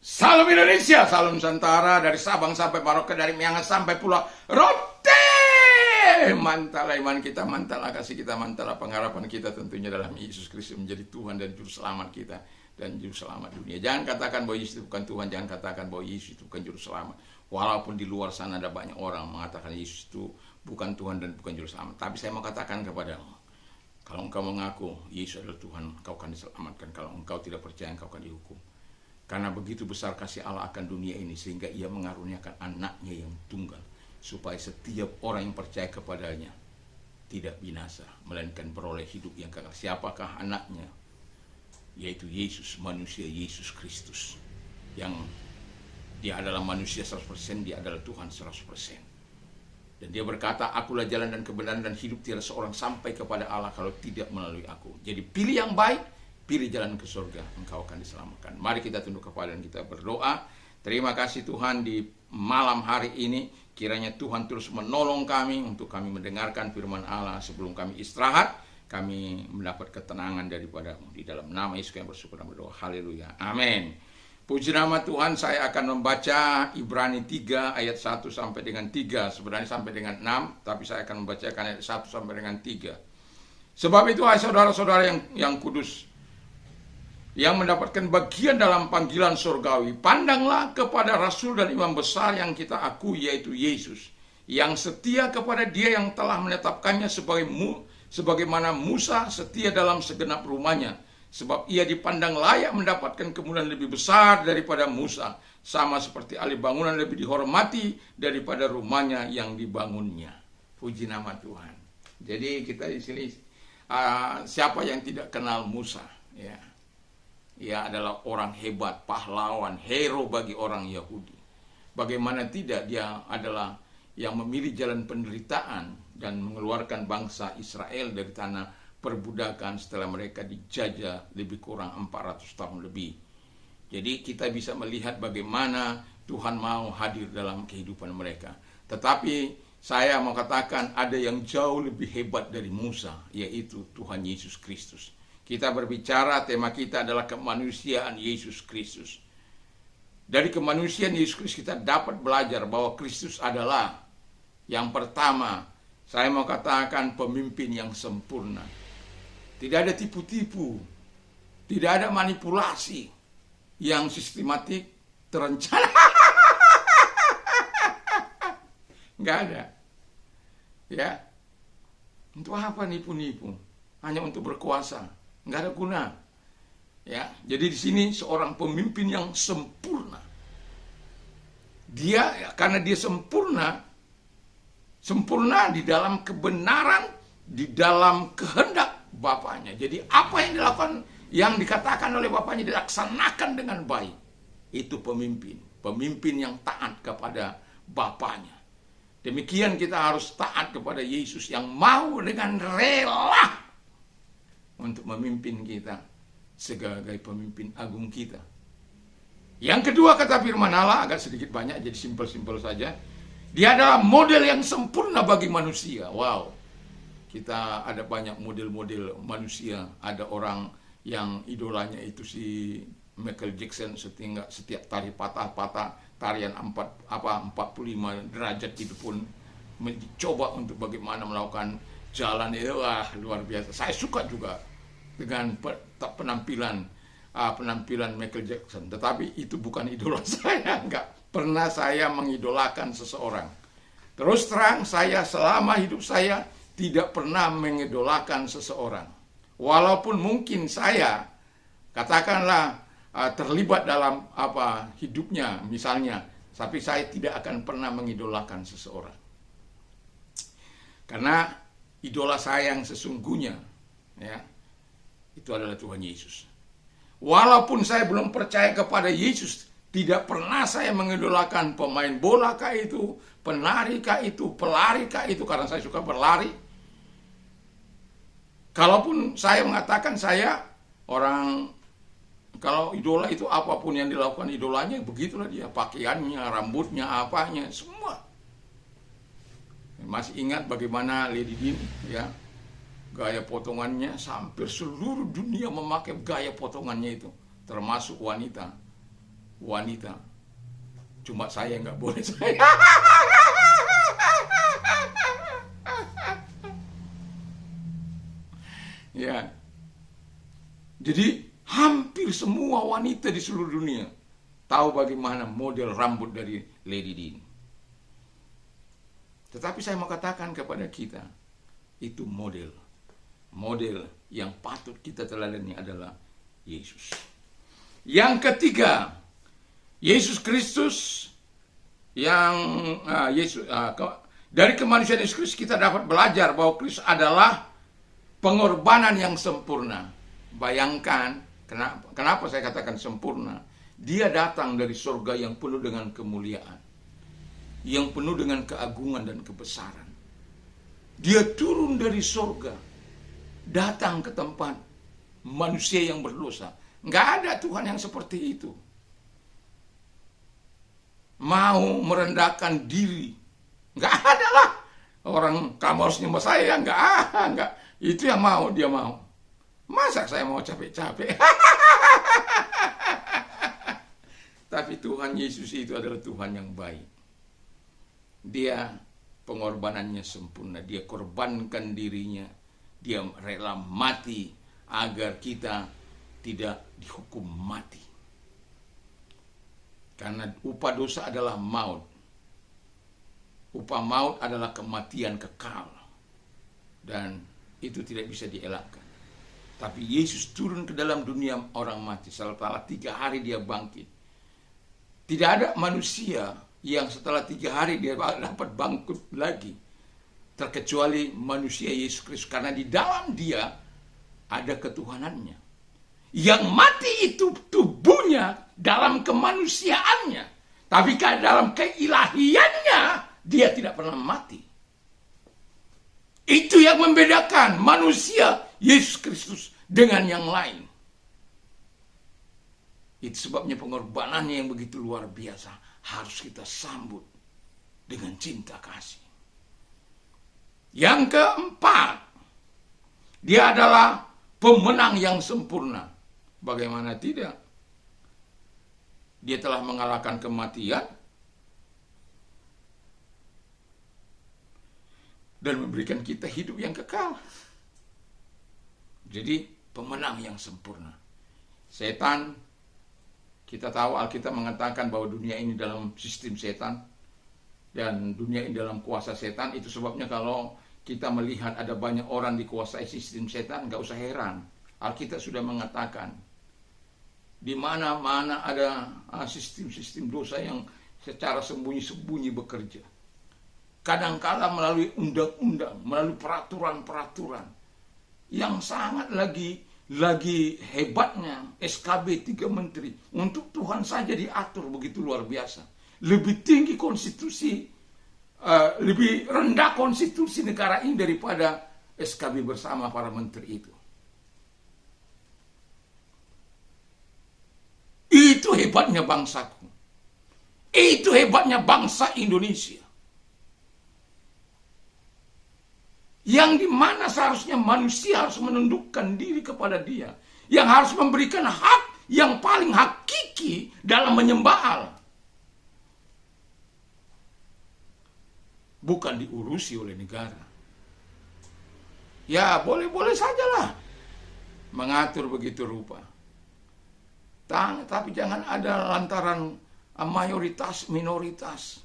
Salam Indonesia, salam Nusantara, dari Sabang sampai Merauke, dari Miangas sampai Pulau Rote. Mantaplah iman kita, mantaplah kasih kita, mantaplah pengharapan kita tentunya dalam Yesus Kristus menjadi Tuhan dan Juru Selamat kita dan Juru Selamat dunia. Jangan katakan bahwa Yesus itu bukan Tuhan, jangan katakan bahwa Yesus itu bukan Juru Selamat. Walaupun di luar sana ada banyak orang mengatakan Yesus itu bukan Tuhan dan bukan Juru Selamat. Tapi saya mau katakan kepadamu, kalau engkau mengaku Yesus adalah Tuhan, engkau akan diselamatkan. Kalau engkau tidak percaya, engkau akan dihukum. Karena begitu besar kasih Allah akan dunia ini, sehingga ia mengaruniakan anaknya yang tunggal, supaya setiap orang yang percaya kepadanya tidak binasa, melainkan beroleh hidup yang kekal. Siapakah anaknya? Yaitu Yesus, manusia Yesus Kristus, yang dia adalah manusia 100%, dia adalah Tuhan 100%. Dan dia berkata, akulah jalan dan kebenaran dan hidup, tiada seorang sampai kepada Allah kalau tidak melalui aku. Jadi pilih yang baik, pilih jalan ke surga, engkau akan diselamatkan. Mari kita tunduk kepala dan kita berdoa. Terima kasih Tuhan di malam hari ini. Kiranya Tuhan terus menolong kami untuk kami mendengarkan firman Allah sebelum kami istirahat. Kami mendapat ketenangan daripada-Mu. Di dalam nama Yesus yang bersyukur dan berdoa. Haleluya. Amin. Puji nama Tuhan, saya akan membaca Ibrani 3 ayat 1 sampai dengan 3. Sebenarnya sampai dengan 6, tapi saya akan membacakan ayat 1 sampai dengan 3. Sebab itu, hai saudara-saudara yang kudus, yang mendapatkan bagian dalam panggilan surgawi, pandanglah kepada Rasul dan Imam besar yang kita akui, yaitu Yesus, yang setia kepada Dia yang telah menetapkannya sebagaimana Musa setia dalam segenap rumahnya. Sebab ia dipandang layak mendapatkan kemuliaan lebih besar daripada Musa, sama seperti ahli bangunan lebih dihormati daripada rumahnya yang dibangunnya. Puji nama Tuhan. Jadi kita di sini, siapa yang tidak kenal Musa? Ya. Ia adalah orang hebat, pahlawan, hero bagi orang Yahudi. Bagaimana tidak, dia adalah yang memilih jalan penderitaan dan mengeluarkan bangsa Israel dari tanah perbudakan setelah mereka dijajah lebih kurang 400 tahun lebih. Jadi kita bisa melihat bagaimana Tuhan mau hadir dalam kehidupan mereka. Tetapi saya mau katakan ada yang jauh lebih hebat dari Musa, yaitu Tuhan Yesus Kristus. Kita berbicara, tema kita adalah kemanusiaan Yesus Kristus. Dari kemanusiaan Yesus Kristus kita dapat belajar bahwa Kristus adalah yang pertama, saya mau katakan pemimpin yang sempurna. Tidak ada tipu-tipu, tidak ada manipulasi yang sistematik, terencana. Nggak ada. Ya. Untuk apa nipu-nipu? Hanya untuk berkuasa. Nggak ada guna. Ya, jadi di sini seorang pemimpin yang sempurna. Dia, karena dia sempurna di dalam kebenaran, di dalam kehendak Bapaknya. Jadi apa yang dilakukan, yang dikatakan oleh Bapaknya dilaksanakan dengan baik. Itu pemimpin yang taat kepada Bapaknya. Demikian kita harus taat kepada Yesus yang mau dengan rela untuk memimpin kita sebagai pemimpin agung kita. Yang kedua, kata firman Allah, agak sedikit banyak, jadi simpel-simpel saja. Dia adalah model yang sempurna bagi manusia. Wow. Kita ada banyak model-model manusia. Ada orang yang idolanya itu si Michael Jackson, setiap tari patah-patah, tarian 45 derajat itu pun mencoba untuk bagaimana melakukan jalan itu. Wah, luar biasa. Saya suka juga dengan penampilan Michael Jackson. Tetapi itu bukan idola saya. Enggak pernah saya mengidolakan seseorang. Terus terang, saya selama hidup saya tidak pernah mengidolakan seseorang. Walaupun mungkin saya katakanlah terlibat dalam hidupnya misalnya, tapi saya tidak akan pernah mengidolakan seseorang. Karena idola saya yang sesungguhnya, ya, itu adalah Tuhan Yesus. Walaupun saya belum percaya kepada Yesus, tidak pernah saya mengidolakan pemain bola kah itu, penari kah itu, pelari kah itu, karena saya suka berlari. Kalaupun saya mengatakan saya orang, kalau idola itu apapun yang dilakukan idolanya, begitulah dia, pakaiannya, rambutnya, apanya, semua. Masih ingat bagaimana Lady Di, ya, gaya potongannya, hampir seluruh dunia memakai gaya potongannya itu, termasuk wanita. wanita. Cuma saya nggak boleh saya. Ya. Jadi hampir semua wanita di seluruh dunia tahu bagaimana model rambut dari Lady Di. Tetapi saya mau katakan kepada kita, itu model yang patut kita teladani adalah Yesus. Yang ketiga, Yesus Kristus dari kemanusiaan Yesus Kristus kita dapat belajar bahwa Kristus adalah pengorbanan yang sempurna. Bayangkan, kenapa saya katakan sempurna? Dia datang dari surga yang penuh dengan kemuliaan, yang penuh dengan keagungan dan kebesaran. Dia turun dari surga, datang ke tempat manusia yang berdosa. Nggak ada Tuhan yang seperti itu. Mau merendahkan diri. Nggak ada lah. Orang, kamu harus nyembah saya. Nggak. Itu yang dia mau. Masa saya mau capek-capek? Tapi Tuhan Yesus itu adalah Tuhan yang baik. Dia pengorbanannya sempurna. Dia korbankan dirinya. Dia rela mati agar kita tidak dihukum mati. Karena upah dosa adalah maut. Upah maut adalah kematian kekal. Dan itu tidak bisa dielakkan. Tapi Yesus turun ke dalam dunia orang mati. Setelah 3 hari dia bangkit. Tidak ada manusia yang setelah 3 hari dia dapat bangkit lagi. Terkecuali manusia Yesus Kristus. Karena di dalam dia ada ketuhanannya. Yang mati itu tubuhnya dalam kemanusiaannya. Tapi dalam keilahiannya dia tidak pernah mati. Itu yang membedakan manusia Yesus Kristus dengan yang lain. Itu sebabnya pengorbanannya yang begitu luar biasa harus kita sambut dengan cinta kasih. Yang keempat, dia adalah pemenang yang sempurna. Bagaimana tidak? Dia telah mengalahkan kematian dan memberikan kita hidup yang kekal. Jadi pemenang yang sempurna. Setan, kita tahu Alkitab mengatakan bahwa dunia ini dalam sistem setan dan dunia ini dalam kuasa setan. Itu sebabnya kalau kita melihat ada banyak orang dikuasai sistem setan, nggak usah heran. Alkitab sudah mengatakan di mana-mana ada sistem-sistem dosa yang secara sembunyi-sembunyi bekerja. Kadang-kala melalui undang-undang, melalui peraturan-peraturan yang sangat lagi hebatnya SKB 3 menteri. Untuk Tuhan saja diatur begitu luar biasa. Lebih tinggi konstitusi, lebih rendah konstitusi negara ini daripada SKB bersama para menteri itu. Itu hebatnya bangsaku. Itu hebatnya bangsa Indonesia. Yang dimana seharusnya manusia harus menundukkan diri kepada dia. Yang harus memberikan hak yang paling hakiki dalam menyembah Allah. Bukan diurusi oleh negara. Ya boleh-boleh sajalah mengatur begitu rupa. Tapi jangan ada lantaran mayoritas minoritas.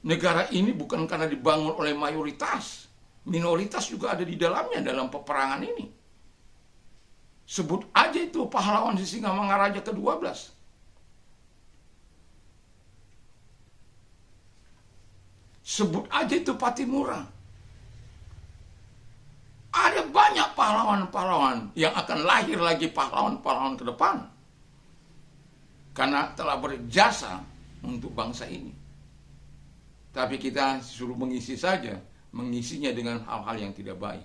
Negara ini bukan karena dibangun oleh mayoritas. Minoritas juga ada di dalamnya dalam peperangan ini. Sebut aja itu pahlawan Sisingamangaraja ke-12. Sebut aja itu Patimura. Ada banyak pahlawan-pahlawan yang akan lahir lagi pahlawan-pahlawan ke depan. Karena telah berjasa untuk bangsa ini. Tapi kita suruh mengisi saja, mengisinya dengan hal-hal yang tidak baik.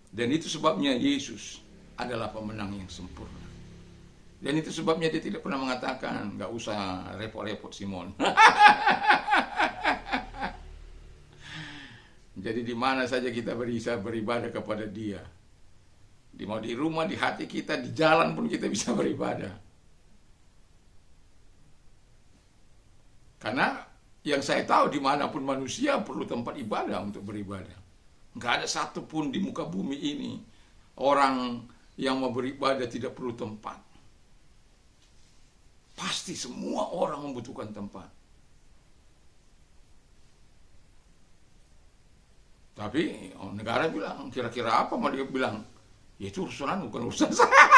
Dan itu sebabnya Yesus adalah pemenang yang sempurna. Dan itu sebabnya dia tidak pernah mengatakan, nggak usah repot-repot Simon. Jadi di mana saja kita bisa beribadah kepada Dia. Di mau di rumah, di hati kita, di jalan pun kita bisa beribadah. Karena yang saya tahu dimanapun manusia perlu tempat ibadah untuk beribadah. Nggak ada satupun di muka bumi ini orang yang mau beribadah tidak perlu tempat. Pasti semua orang membutuhkan tempat. Tapi negara bilang, kira-kira apa mau dia bilang? Ya itu urusan bukan urusan saya.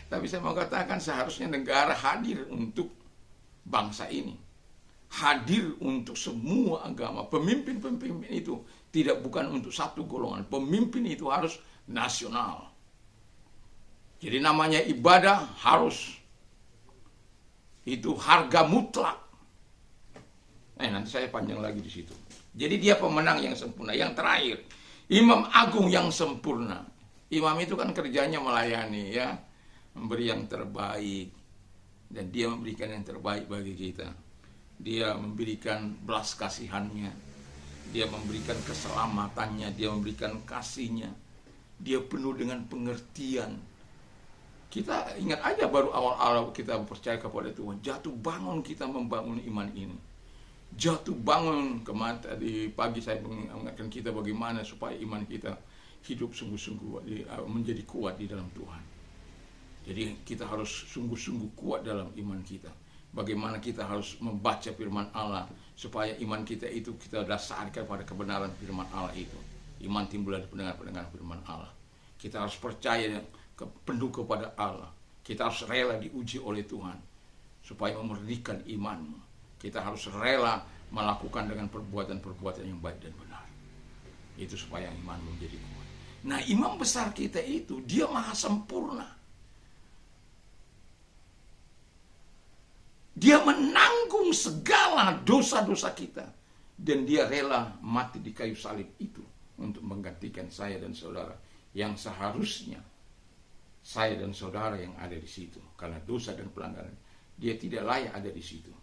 Tapi saya mau katakan seharusnya negara hadir untuk bangsa ini. Hadir untuk semua agama. Pemimpin-pemimpin itu tidak bukan untuk satu golongan. Pemimpin itu harus nasional. Jadi namanya ibadah harus itu harga mutlak. Nanti saya panjang lagi di situ. Jadi dia pemenang yang sempurna. Yang terakhir, imam agung yang sempurna. Imam itu kan kerjanya melayani, ya, memberi yang terbaik, dan dia memberikan yang terbaik bagi kita. Dia memberikan belas kasihannya, dia memberikan keselamatannya, dia memberikan kasihnya, dia penuh dengan pengertian. Kita ingat aja baru awal-awal kita percaya kepada Tuhan, jatuh bangun kita membangun iman ini. Jatuh bangun kemana di pagi saya mengingatkan kita bagaimana supaya iman kita hidup sungguh-sungguh menjadi kuat di dalam Tuhan. Jadi kita harus sungguh-sungguh kuat dalam iman kita. Bagaimana kita harus membaca firman Allah supaya iman kita itu kita dasarkan pada kebenaran firman Allah itu. Iman timbul dari pendengar firman Allah. Kita harus percaya penuh kepada Allah. Kita harus rela diuji oleh Tuhan supaya memurnikan imanmu. Kita harus rela melakukan dengan perbuatan-perbuatan yang baik dan benar. Itu supaya imanmu menjadi kuat. Nah, imam besar kita itu dia maha sempurna. Dia menanggung segala dosa-dosa kita. Dan dia rela mati di kayu salib itu untuk menggantikan saya dan saudara. Yang seharusnya saya dan saudara yang ada di situ. Karena dosa dan pelanggaran. Dia tidak layak ada di situ.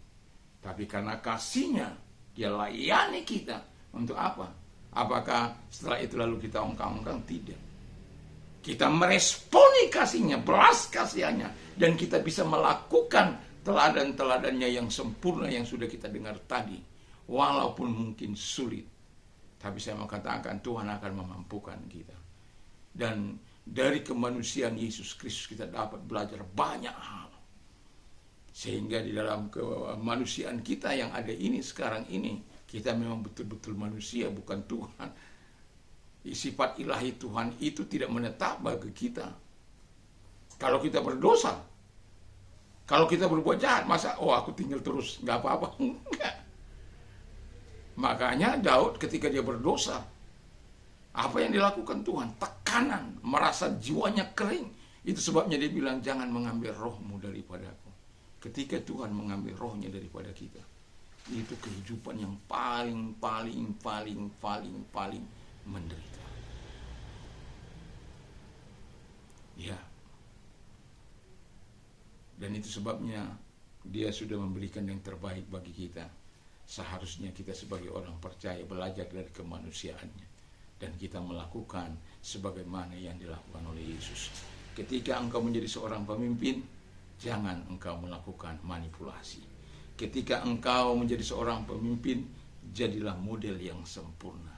Tapi karena kasihnya, dia layani kita. Untuk apa? Apakah setelah itu lalu kita ongkang-ongkang? Tidak. Kita meresponi kasihnya, belas kasihannya. Dan kita bisa melakukan teladan-teladannya yang sempurna yang sudah kita dengar tadi. Walaupun mungkin sulit. Tapi saya mau katakan Tuhan akan memampukan kita. Dan dari kemanusiaan Yesus Kristus kita dapat belajar banyak hal. Sehingga di dalam kemanusiaan kita yang ada ini sekarang ini, kita memang betul-betul manusia, bukan Tuhan. Sifat ilahi Tuhan itu tidak menetap bagi kita. Kalau kita berdosa, kalau kita berbuat jahat, masa aku tinggal terus, nggak apa-apa? Enggak. Makanya Daud ketika dia berdosa, apa yang dilakukan Tuhan? Tekanan, merasa jiwanya kering. Itu sebabnya dia bilang, jangan mengambil rohmu daripadaku. Ketika Tuhan mengambil rohnya daripada kita, itu kehidupan yang paling menderita. Ya. Dan itu sebabnya dia sudah memberikan yang terbaik bagi kita. Seharusnya kita sebagai orang percaya belajar dari kemanusiaannya. Dan kita melakukan sebagaimana yang dilakukan oleh Yesus. Ketika engkau menjadi seorang pemimpin, jangan engkau melakukan manipulasi. Ketika engkau menjadi seorang pemimpin, jadilah model yang sempurna.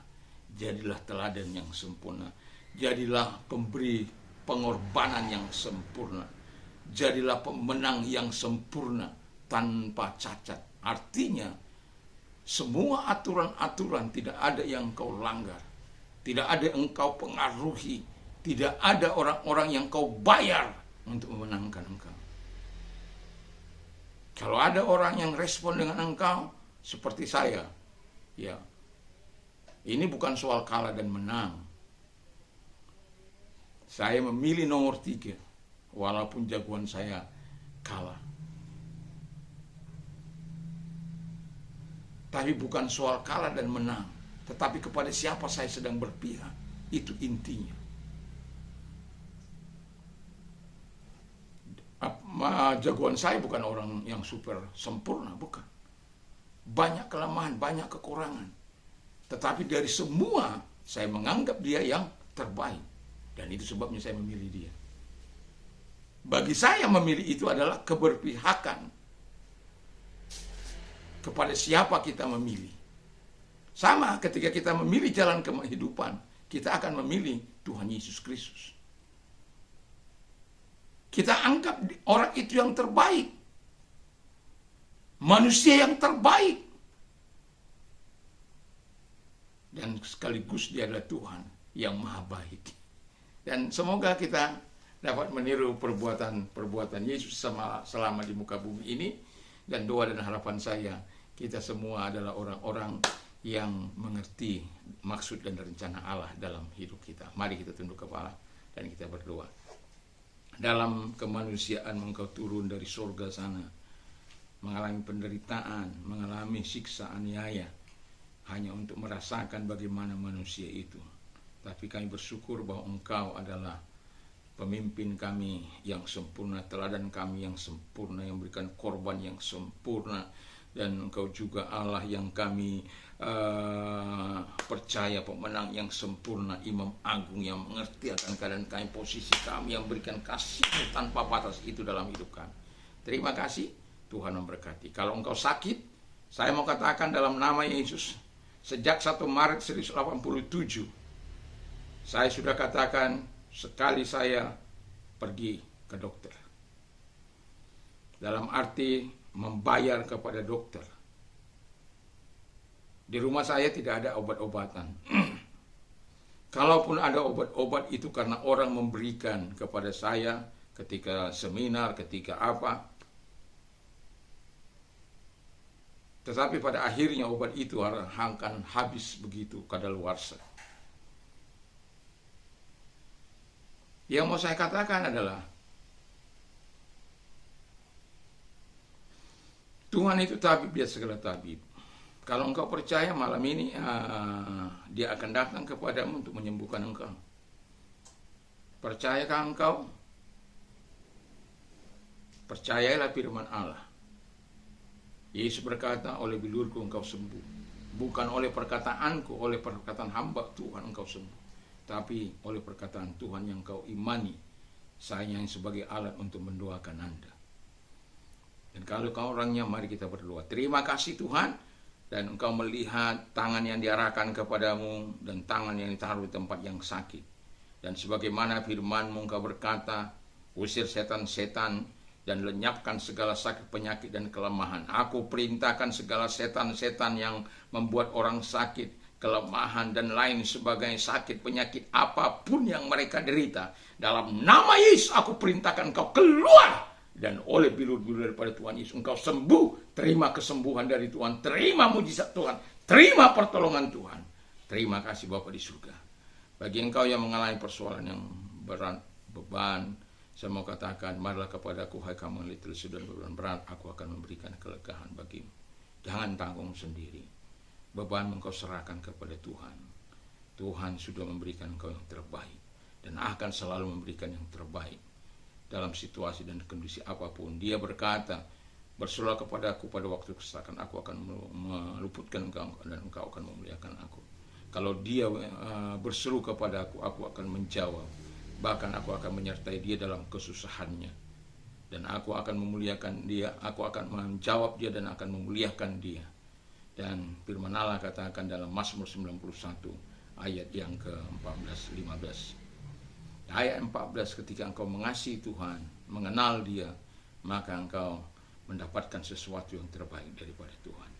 Jadilah teladan yang sempurna. Jadilah pemberi pengorbanan yang sempurna. Jadilah pemenang yang sempurna tanpa cacat. Artinya, semua aturan-aturan tidak ada yang engkau langgar. Tidak ada yang engkau pengaruhi. Tidak ada orang-orang yang kau bayar untuk memenangkan engkau. Kalau ada orang yang respon dengan engkau seperti saya, ya, ini bukan soal kalah dan menang. Saya memilih nomor 3, walaupun jagoan saya kalah. Tapi bukan soal kalah dan menang, tetapi kepada siapa saya sedang berpihak. Itu intinya. Jagoan saya bukan orang yang super sempurna, bukan. Banyak kelemahan, banyak kekurangan. Tetapi dari semua, saya menganggap dia yang terbaik. Dan itu sebabnya saya memilih dia. Bagi saya memilih itu adalah keberpihakan kepada siapa kita memilih. Sama ketika kita memilih jalan kehidupan, kita akan memilih Tuhan Yesus Kristus. Kita anggap orang itu yang terbaik, manusia yang terbaik, dan sekaligus dia adalah Tuhan yang maha baik. Dan semoga kita dapat meniru perbuatan Yesus selama di muka bumi ini. Dan doa dan harapan saya, kita semua adalah orang-orang yang mengerti maksud dan rencana Allah dalam hidup kita. Mari kita tunduk kepala dan kita berdoa. Dalam kemanusiaan Engkau turun dari surga sana, mengalami penderitaan, mengalami siksa aniaya, hanya untuk merasakan bagaimana manusia itu. Tapi kami bersyukur bahwa Engkau adalah pemimpin kami yang sempurna, teladan kami yang sempurna, yang memberikan korban yang sempurna. Dan Engkau juga Allah yang kami percaya, pemenang yang sempurna, Imam Agung yang mengerti akan keadaan kami, posisi kami, yang berikan kasih tanpa batas itu dalam hidup kami. Terima kasih, Tuhan memberkati. Kalau engkau sakit, saya mau katakan dalam nama Yesus, sejak 1 Maret 1987, saya sudah katakan sekali saya pergi ke dokter. Dalam arti membayar kepada dokter. Di rumah saya tidak ada obat-obatan. Kalaupun ada obat-obat itu karena orang memberikan kepada saya ketika seminar, ketika apa. Tetapi pada akhirnya obat itu akan habis begitu kadaluarsa. Yang mau saya katakan adalah Tuhan itu tabib dia segala tabib. Kalau engkau percaya malam ini dia akan datang kepadamu untuk menyembuhkan engkau. Percayakah engkau? Percayalah firman Allah. Yesus berkata, oleh bilurku engkau sembuh. Bukan oleh perkataanku, oleh perkataan hamba Tuhan engkau sembuh. Tapi oleh perkataan Tuhan yang kau imani, saya yang sebagai alat untuk mendoakan Anda. Dan kalau kau orangnya, mari kita berdoa. Terima kasih Tuhan. Dan engkau melihat tangan yang diarahkan kepadamu dan tangan yang ditaruh di tempat yang sakit. Dan sebagaimana firman-Mu engkau berkata, usir setan-setan dan lenyapkan segala sakit, penyakit, dan kelemahan. Aku perintahkan segala setan-setan yang membuat orang sakit, kelemahan, dan lain sebagainya, sakit, penyakit, apapun yang mereka derita. Dalam nama Yesus aku perintahkan engkau keluar. Dan oleh bilur-bilur daripada Tuhan Yesus engkau sembuh. Terima kesembuhan dari Tuhan, terima mujizat Tuhan, terima pertolongan Tuhan. Terima kasih Bapa di surga. Bagi engkau yang mengalami persoalan yang berat, beban, saya mau katakan, marilah kepadaku hai kamu yang letih dan beban berat, aku akan memberikan kelegaan bagimu. Jangan tanggung sendiri. Beban engkau serahkan kepada Tuhan. Tuhan sudah memberikan engkau yang terbaik dan akan selalu memberikan yang terbaik. Dalam situasi dan kondisi apapun, dia berkata, berserulah kepadaku pada waktu kesesakan, aku akan meluputkan engkau dan engkau akan memuliakan aku. Kalau dia berseru kepadaku, aku akan menjawab. Bahkan aku akan menyertai dia dalam kesusahannya. Dan aku akan memuliakan dia, aku akan menjawab dia dan akan memuliakan dia. Dan firman Allah katakan dalam Mazmur 91 ayat yang ke-14-15. Ayat 14, ketika engkau mengasihi Tuhan, mengenal dia, maka engkau mendapatkan sesuatu yang terbaik daripada Tuhan.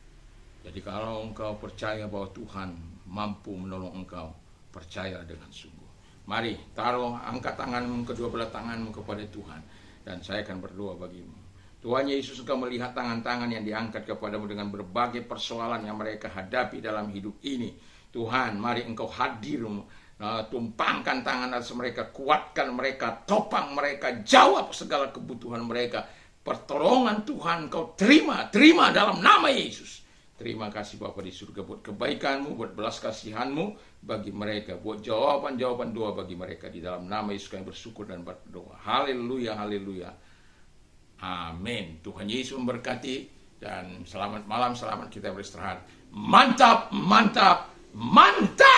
Jadi kalau engkau percaya bahwa Tuhan mampu menolong engkau, percaya dengan sungguh. Mari taruh, angkat tanganmu, kedua belah tanganmu kepada Tuhan, dan saya akan berdoa bagimu. Tuhan Yesus, engkau melihat tangan-tangan yang diangkat kepadamu dengan berbagai persoalan yang mereka hadapi dalam hidup ini. Tuhan, mari engkau hadir, tumpangkan tangan atas mereka, kuatkan mereka, topang mereka, jawab segala kebutuhan mereka. Pertolongan Tuhan engkau terima dalam nama Yesus. Terima kasih Bapa di surga buat kebaikanmu, buat belas kasihanmu bagi mereka, buat jawaban-jawaban doa bagi mereka. Di dalam nama Yesus kami bersyukur dan berdoa. Haleluya, haleluya. Amin. Tuhan Yesus memberkati dan selamat malam, selamat kita beristirahat. Mantap, mantap, mantap.